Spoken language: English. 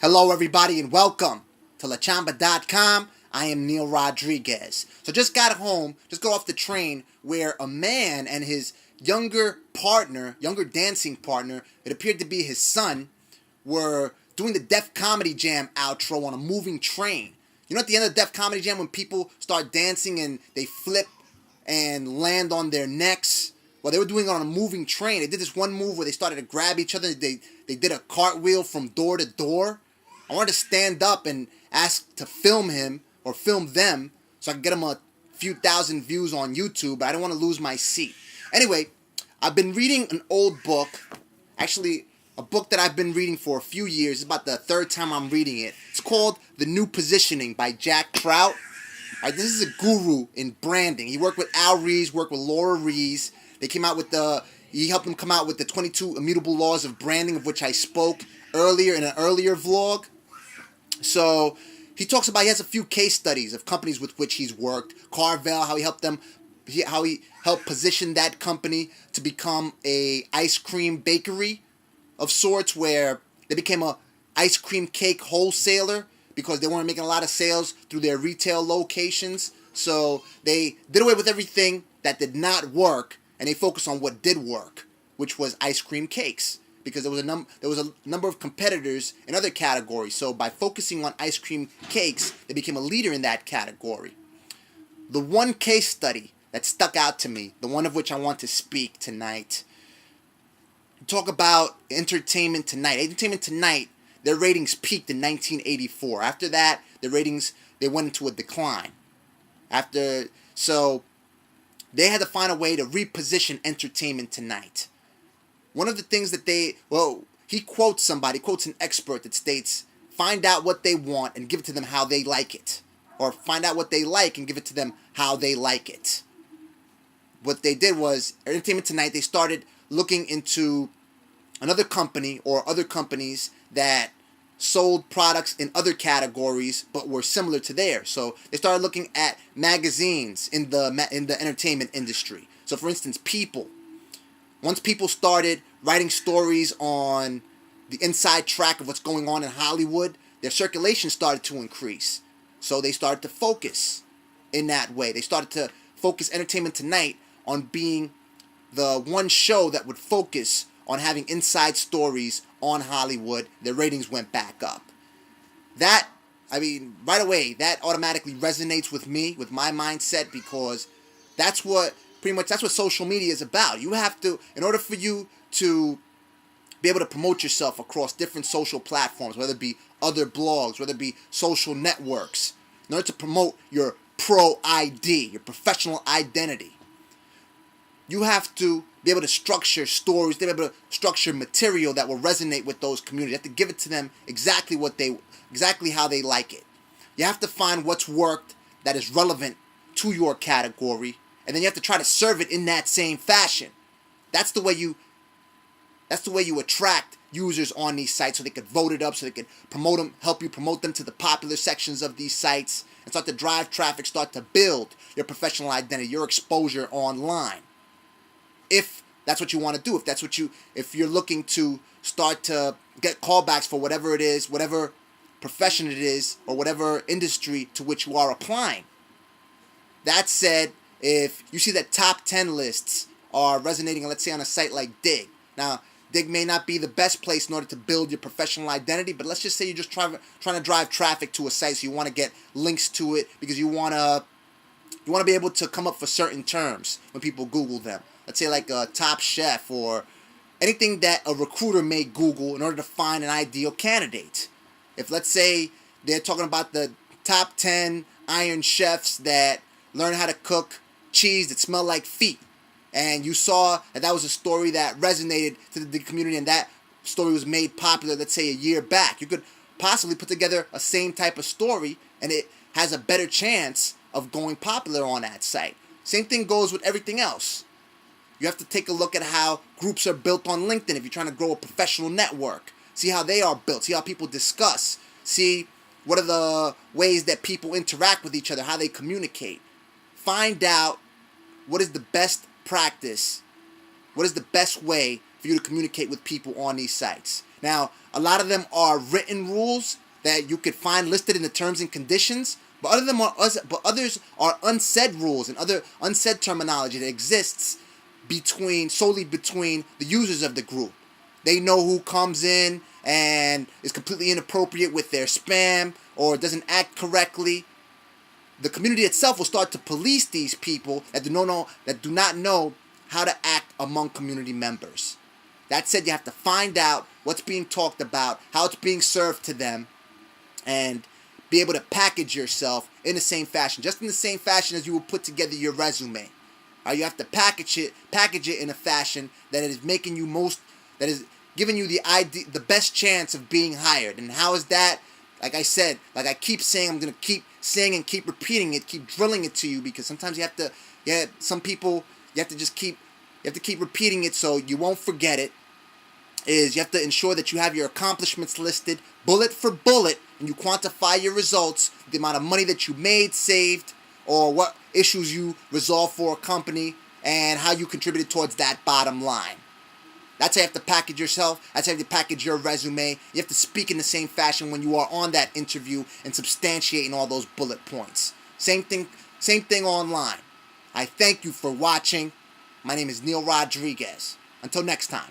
Hello, everybody, and welcome to LaChamba.com. I am Neil Rodriguez. So just got home, just got off the train where a man and his younger dancing partner, it appeared to be his son, were doing the Def Comedy Jam outro on a moving train. You know, at the end of the Def Comedy Jam, when people start dancing and they flip and land on their necks? Well, they were doing it on a moving train. They did this one move where they started to grab each other. They did a cartwheel from door to door. I wanted to stand up and ask to film him or film them so I could get them a few thousand views on YouTube, but I don't want to lose my seat. Anyway, I've been reading an old book, actually a book that I've been reading for a few years. It's about the third time I'm reading it. It's called The New Positioning by Jack Trout. This is a guru in branding. He worked with Al Ries, worked with Laura Ries. He helped them come out with the 22 Immutable Laws of Branding, of which I spoke earlier in an earlier vlog. So he talks about, he has a few case studies of companies with which he's worked. Carvel, how he helped position that company to become a ice cream bakery of sorts, where they became a ice cream cake wholesaler because they weren't making a lot of sales through their retail locations. So they did away with everything that did not work, and they focused on what did work, which was ice cream cakes, because there was a number of competitors in other categories. So by focusing on ice cream cakes, they became a leader in that category. The one case study that stuck out to me, the one of which I want to speak tonight, talk about Entertainment Tonight. Entertainment Tonight, their ratings peaked in 1984. After that, their ratings, they went into a decline. So they had to find a way to reposition Entertainment Tonight. One of the things that he quotes an expert that states, find out what they want and give it to them how they like it. Or find out what they like and give it to them how they like it. What they did was, Entertainment Tonight, they started looking into another company or other companies that sold products in other categories but were similar to theirs. So they started looking at magazines in the entertainment industry. So for instance, People. Once People started writing stories on the inside track of what's going on in Hollywood, their circulation started to increase. So they started to focus in that way. They started to focus Entertainment Tonight on being the one show that would focus on having inside stories on Hollywood. Their ratings went back up. Right away, that automatically resonates with me, with my mindset, because that's what social media is about. You have to, in order for you to be able to promote yourself across different social platforms, whether it be other blogs, whether it be social networks, in order to promote your pro ID, your professional identity, you have to be able to structure stories, to be able to structure material that will resonate with those communities. You have to give it to them exactly how they like it. You have to find what's worked that is relevant to your category, and then you have to try to serve it in that same fashion. That's the way you attract users on these sites, so they could vote it up, so they could help you promote them to the popular sections of these sites, and start to drive traffic, start to build your professional identity, your exposure online. If that's what you want to do, if you're looking to start to get callbacks for whatever it is, whatever profession it is, or whatever industry to which you are applying. That said, if you see that top 10 lists are resonating, let's say on a site like Digg. Now, Digg may not be the best place in order to build your professional identity, but let's just say you're just trying to drive traffic to a site, so you want to get links to it because you want to be able to come up for certain terms when people Google them. Let's say like a Top Chef or anything that a recruiter may Google in order to find an ideal candidate. If, let's say, they're talking about the top 10 Iron Chefs that learn how to cook cheese that smell like feet, and you saw that was a story that resonated to the community, and that story was made popular, let's say, a year back, you could possibly put together a same type of story, and it has a better chance of going popular on that site. Same thing goes with everything else. You have to take a look at how groups are built on LinkedIn if you're trying to grow a professional network. See how they are built. See how people discuss. See what are the ways that people interact with each other, how they communicate. Find out what is the best practice, what is the best way for you to communicate with people on these sites. Now, a lot of them are written rules that you could find listed in the terms and conditions, but others are unsaid rules and other unsaid terminology that exists solely between the users of the group. They know who comes in and is completely inappropriate with their spam or doesn't act correctly. The community itself will start to police these people that do not know how to act among community members. That said, you have to find out what's being talked about, how it's being served to them, and be able to package yourself in the same fashion, just in the same fashion as you would put together your resume. You have to package it in a fashion that is making you that is giving you the best chance of being hired. And how is that? Like I said, like I keep saying, I'm gonna keep saying and keep repeating it, keep drilling it to you, because sometimes you have to, some people you have to keep repeating it so you won't forget it. Is you have to ensure that you have your accomplishments listed bullet for bullet, and you quantify your results, the amount of money that you made, saved, or what issues you resolved for a company, and how you contributed towards that bottom line. That's how you have to package yourself. That's how you have to package your resume. You have to speak in the same fashion when you are on that interview and substantiating all those bullet points. Same thing online. I thank you for watching. My name is Neil Rodriguez. Until next time.